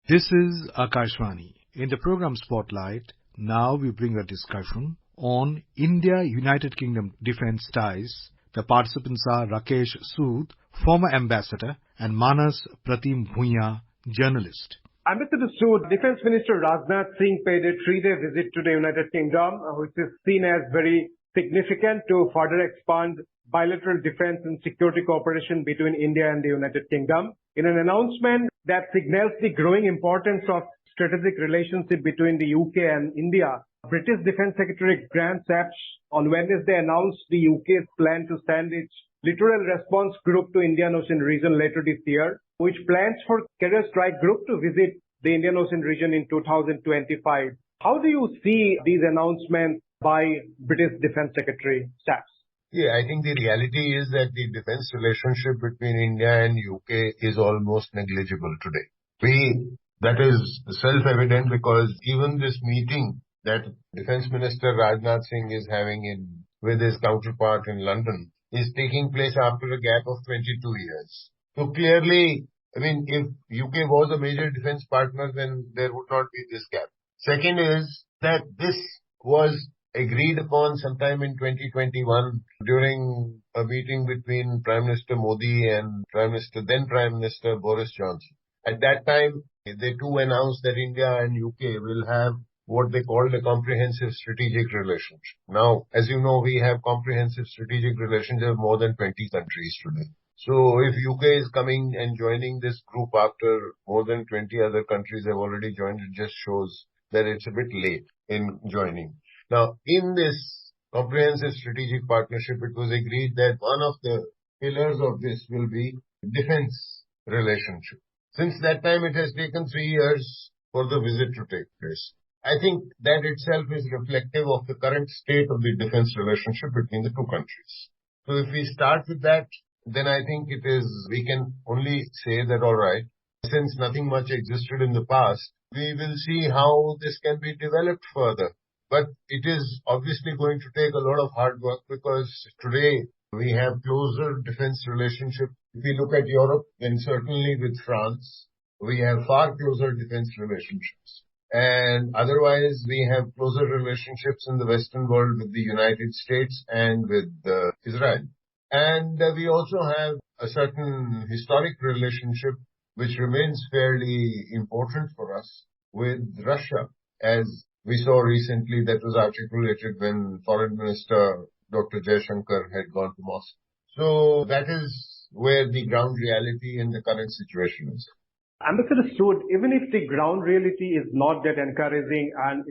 This is Akashvani. In the program Spotlight, now we bring a discussion on India-United Kingdom defence ties. The participants are Rakesh Sood, former ambassador, and Manas Pratim Bhuiya, journalist. Ambassador Sood, Defence Minister Rajnath Singh paid a 3-day visit to the United Kingdom, which is seen as very significant to further expand bilateral defence and security cooperation between India and the United Kingdom. In an announcement that signals the growing importance of strategic relationship between the UK and India, British Defence Secretary Grant Shapps on Wednesday announced the UK's plan to send its littoral response group to Indian Ocean region later this year, which plans for Carrier Strike Group to visit the Indian Ocean region in 2025. How do you see these announcements by British Defence Secretary Shapps? Yeah, I think the reality is that the defence relationship between India and UK is almost negligible today. That is self-evident because even this meeting that Defence Minister Rajnath Singh is having with his counterpart in London is taking place after a gap of 22 years. So clearly, if UK was a major defence partner, then there would not be this gap. Second is that this was agreed upon sometime in 2021 during a meeting between Prime Minister Modi and then Prime Minister Boris Johnson. At that time, they too announced that India and UK will have what they called a comprehensive strategic relationship. Now, as you know, we have comprehensive strategic relations with more than 20 countries today. So if UK is coming and joining this group after more than 20 other countries have already joined, it just shows that it's a bit late in joining. Now, in this comprehensive strategic partnership, it was agreed that one of the pillars of this will be defense relationship. Since that time, it has taken 3 years for the visit to take place. I think that itself is reflective of the current state of the defense relationship between the two countries. So if we start with that, then I think we can only say that, all right, since nothing much existed in the past, we will see how this can be developed further. But it is obviously going to take a lot of hard work because today we have closer defense relationship. If we look at Europe, then certainly with France, we have far closer defense relationships. And otherwise, we have closer relationships in the Western world with the United States and with Israel. And we also have a certain historic relationship which remains fairly important for us with Russia, as we saw recently that was articulated when Foreign Minister Dr. Jaishankar had gone to Moscow. So that is where the ground reality in the current situation is. Ambassador Sood, even if the ground reality is not that encouraging and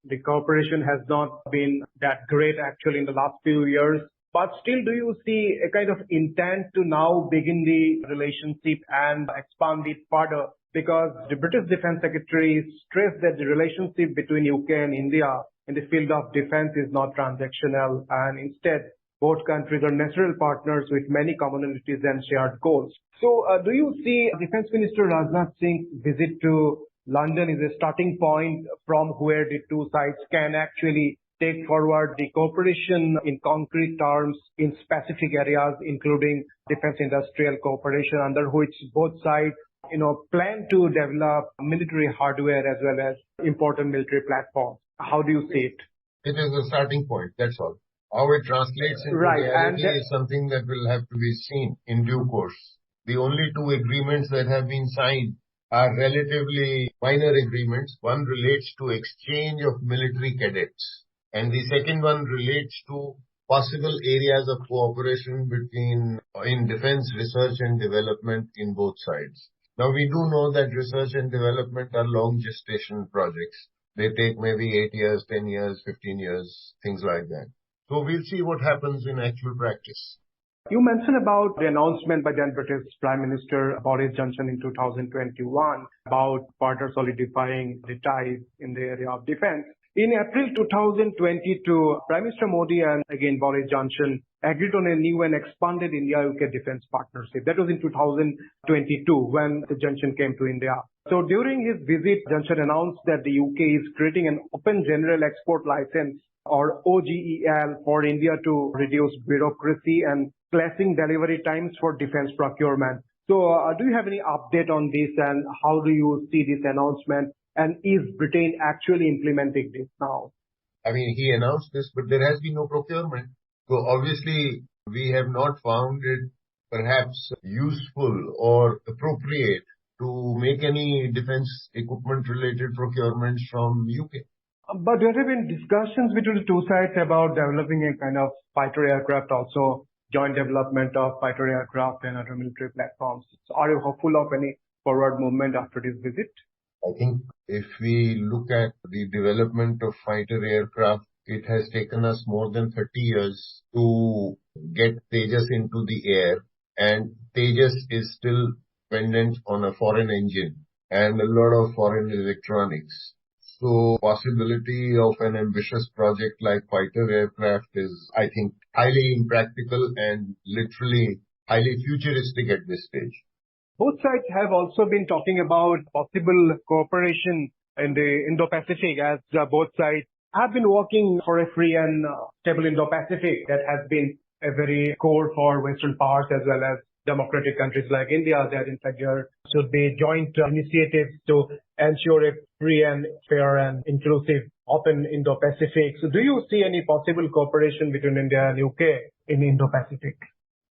the cooperation has not been that great actually in the last few years, but still do you see a kind of intent to now begin the relationship and expand it further? Because the British Defence Secretary stressed that the relationship between UK and India in the field of defence is not transactional and instead both countries are natural partners with many commonalities and shared goals. So do you see Defence Minister Rajnath Singh's visit to London is a starting point from where the two sides can actually take forward the cooperation in concrete terms in specific areas, including defence industrial cooperation, under which both sides plan to develop military hardware as well as important military platforms? How do you see it? It is a starting point, that's all. How it translates into reality is something that will have to be seen in due course. The only two agreements that have been signed are relatively minor agreements. One relates to exchange of military cadets, and the second one relates to possible areas of cooperation in defense research and development in both sides. Now, we do know that research and development are long gestation projects. They take maybe 8 years, 10 years, 15 years, things like that. So we'll see what happens in actual practice. You mentioned about the announcement by then British Prime Minister Boris Johnson in 2021 about further solidifying the ties in the area of defense. In April 2022, Prime Minister Modi and again Boris Johnson agreed on a new and expanded India-UK defense partnership. That was in 2022 when Johnson came to India. So during his visit, Johnson announced that the UK is creating an open general export license or OGEL for India to reduce bureaucracy and slashing delivery times for defense procurement. So do you have any update on this, and how do you see this announcement? And is Britain actually implementing this now? I mean, he announced this, but there has been no procurement. So obviously, we have not found it perhaps useful or appropriate to make any defense equipment related procurements from UK. But there have been discussions between the two sides about developing a kind of fighter aircraft, also joint development of fighter aircraft and other military platforms. So are you hopeful of any forward movement after this visit? I think if we look at the development of fighter aircraft, it has taken us more than 30 years to get Tejas into the air, and Tejas is still dependent on a foreign engine and a lot of foreign electronics. So possibility of an ambitious project like fighter aircraft is, I think, highly impractical and literally highly futuristic at this stage. Both sides have also been talking about possible cooperation in the Indo-Pacific, as both sides have been working for a free and stable Indo-Pacific that has been a very core for Western powers as well as democratic countries like India, that in fact there should be joint initiatives to ensure a free and fair and inclusive open Indo-Pacific. So do you see any possible cooperation between India and UK in Indo-Pacific?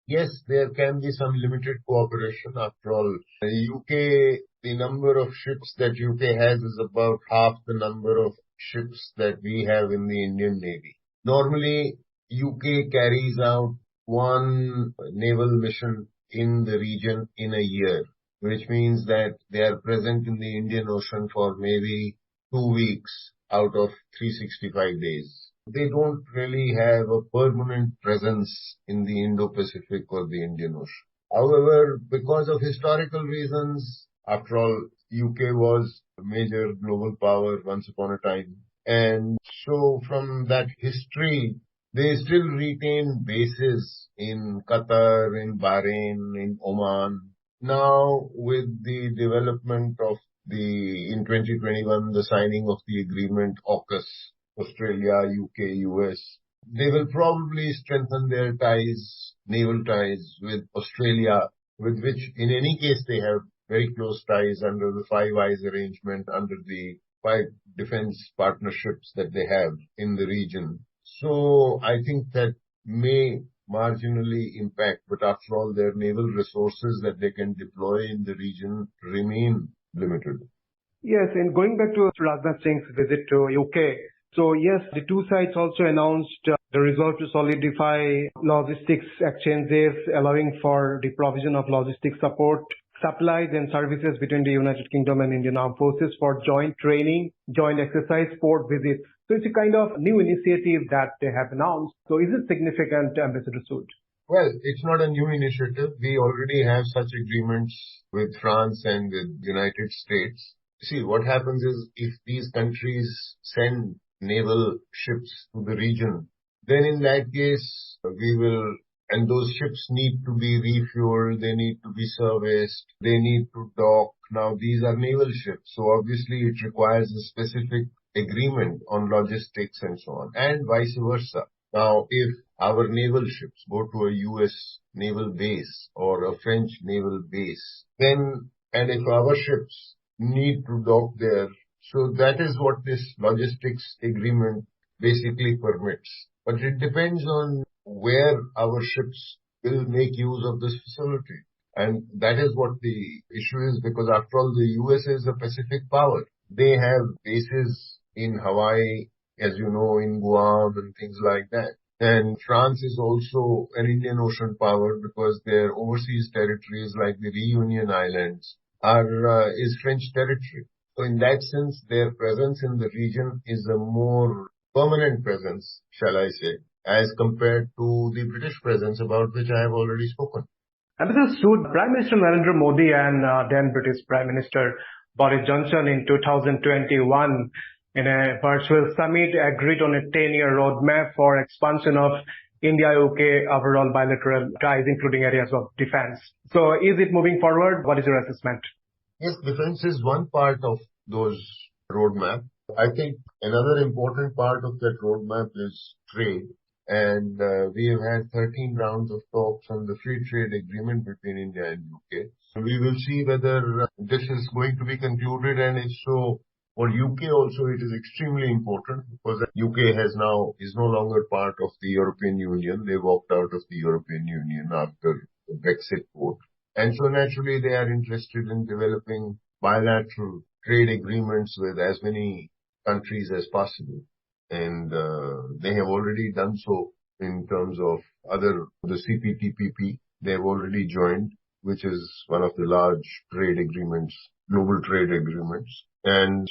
Yes, there can be some limited cooperation. After all, UK, the number of ships that UK has is about half the number of ships that we have in the Indian Navy. Normally, UK carries out one naval mission in the region in a year, which means that they are present in the Indian Ocean for maybe 2 weeks out of 365 days. They don't really have a permanent presence in the Indo-Pacific or the Indian Ocean. However, because of historical reasons, after all, UK was a major global power once upon a time. And so from that history, they still retain bases in Qatar, in Bahrain, in Oman. Now, with the development of in 2021, the signing of the agreement, AUKUS, Australia, UK, US, they will probably strengthen their ties, naval ties with Australia, with which in any case they have very close ties under the Five Eyes arrangement, under the 5 defense partnerships that they have in the region. So I think that may marginally impact, but after all, their naval resources that they can deploy in the region remain limited. Yes, and going back to Rajnath Singh's visit to UK, so yes, the two sides also announced the resolve to solidify logistics exchanges, allowing for the provision of logistics support, supplies and services between the United Kingdom and Indian Armed Forces for joint training, joint exercise, port visits. So it's a kind of new initiative that they have announced. So is it significant, Ambassador Sood? Well, it's not a new initiative. We already have such agreements with France and with the United States. See, what happens is if these countries send naval ships to the region, then in that case, and those ships need to be refueled, they need to be serviced, they need to dock. Now, these are naval ships, so obviously it requires a specific agreement on logistics and so on, and vice versa. Now, if our naval ships go to a US naval base or a French naval base, and if our ships need to dock there, so that is what this logistics agreement basically permits. But it depends on where our ships will make use of this facility. And that is what the issue is, because after all, the US is a Pacific power. They have bases in Hawaii, as you know, in Guam and things like that. And France is also an Indian Ocean power because their overseas territories like the Reunion Islands is French territory. So in that sense, their presence in the region is a more permanent presence, shall I say, as compared to the British presence about which I have already spoken. Ambassador Sood, Prime Minister Narendra Modi and then British Prime Minister Boris Johnson in 2021 in a virtual summit agreed on a 10-year roadmap for expansion of India-UK overall bilateral ties, including areas of defense. So is it moving forward? What is your assessment? Yes, defense is one part of those roadmap. I think another important part of that roadmap is trade. And we have had 13 rounds of talks on the free trade agreement between India and UK. We will see whether this is going to be concluded, and if so, for UK also it is extremely important because UK is no longer part of the European Union. They walked out of the European Union after the Brexit vote. And so naturally they are interested in developing bilateral trade agreements with as many countries as possible. And they have already done so in terms of the CPTPP. They have already joined, which is one of the large trade agreements, global trade agreements. And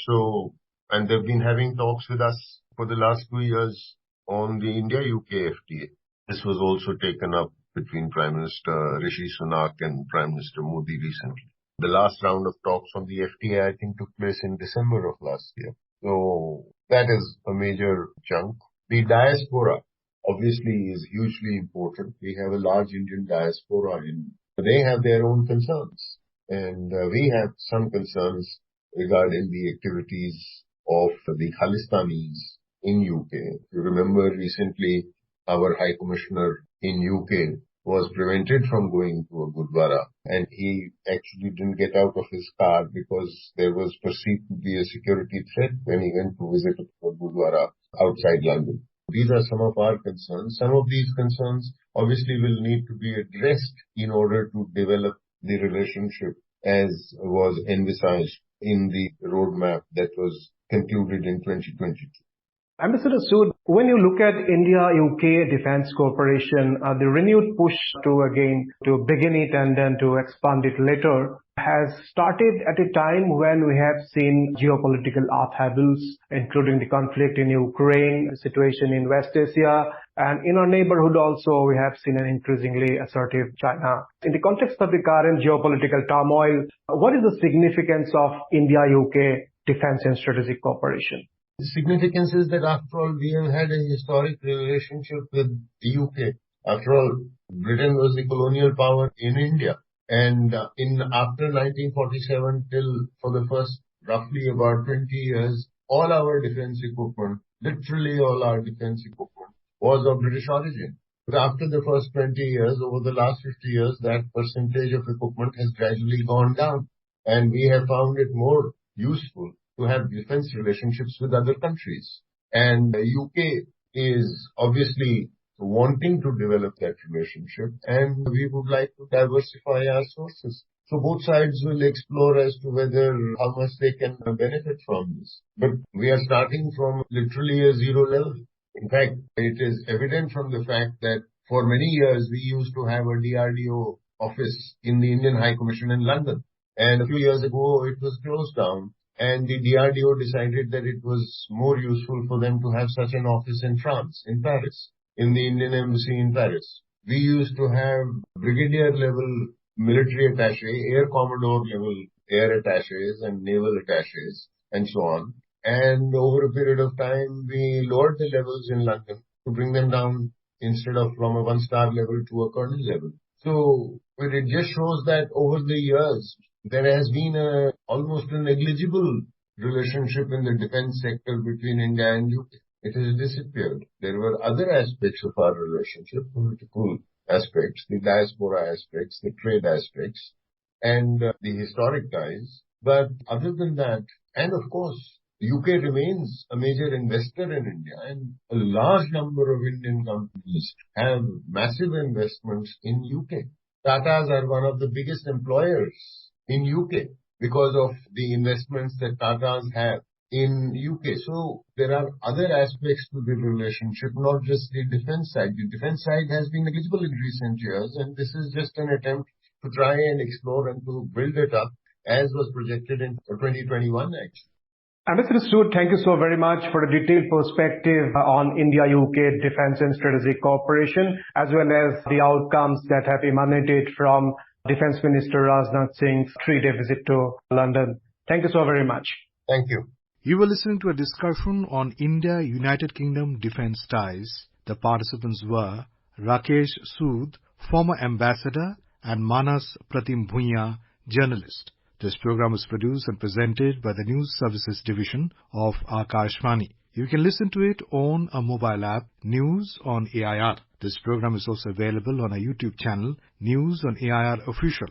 they've been having talks with us for the last 2 years on the India-UK FTA. This was also taken up between Prime Minister Rishi Sunak and Prime Minister Modi recently. The last round of talks on the FTA, I think, took place in December of last year. So that is a major chunk. The diaspora obviously is hugely important. We have a large Indian diaspora they have their own concerns. And we have some concerns regarding the activities of the Khalistanis in UK. If you remember recently, our High Commissioner in UK was prevented from going to a Gurdwara, and he actually didn't get out of his car because there was perceived to be a security threat when he went to visit a Gurdwara outside London. These are some of our concerns. Some of these concerns obviously will need to be addressed in order to develop the relationship as was envisaged in the roadmap that was concluded in 2022. Ambassador Sood, when you look at India-UK Defence Cooperation, the renewed push to begin it and then to expand it later has started at a time when we have seen geopolitical upheavals, including the conflict in Ukraine, the situation in West Asia, and in our neighborhood also we have seen an increasingly assertive China. In the context of the current geopolitical turmoil, what is the significance of India-UK defence and strategic cooperation? The significance is that after all, we have had a historic relationship with the UK. After all, Britain was the colonial power in India. And after 1947 till for the first roughly about 20 years, all our defense equipment, literally all our defense equipment, was of British origin. But after the first 20 years, over the last 50 years, that percentage of equipment has gradually gone down. And we have found it more useful to have defense relationships with other countries. And the UK is obviously wanting to develop that relationship, and we would like to diversify our sources. So both sides will explore as to how much they can benefit from this. But we are starting from literally a zero level. In fact, it is evident from the fact that for many years we used to have a DRDO office in the Indian High Commission in London. And a few years ago it was closed down. And the DRDO decided that it was more useful for them to have such an office in France, in Paris, in the Indian Embassy in Paris. We used to have brigadier level military attaché, air commodore level air attachés and naval attachés, and so on. And over a period of time, we lowered the levels in London to bring them down instead of from a one-star level to a colonel level. So it just shows that over the years, there has been almost a negligible relationship in the defense sector between India and UK. It has disappeared. There were other aspects of our relationship, political aspects, the diaspora aspects, the trade aspects, and the historic ties. But other than that, and of course, UK remains a major investor in India, and a large number of Indian companies have massive investments in UK. Tatas are one of the biggest employers in UK because of the investments that Tatas have in UK. So there are other aspects to the relationship, not just the defense side. The defense side has been negligible in recent years, and this is just an attempt to try and explore and to build it up as was projected in 2021 actually. Ambassador Sood, thank you so very much for a detailed perspective on India-UK defense and strategic cooperation, as well as the outcomes that have emanated from Defense Minister Rajnath Singh's 3-day visit to London. Thank you so very much. Thank you. You were listening to a discussion on India-United Kingdom defense ties. The participants were Rakesh Sood, former ambassador, and Manas Pratim Bhuiya, journalist. This program was produced and presented by the News Services Division of Akashvani. You can listen to it on a mobile app, News on AIR. This program is also available on our YouTube channel, News on AIR Official.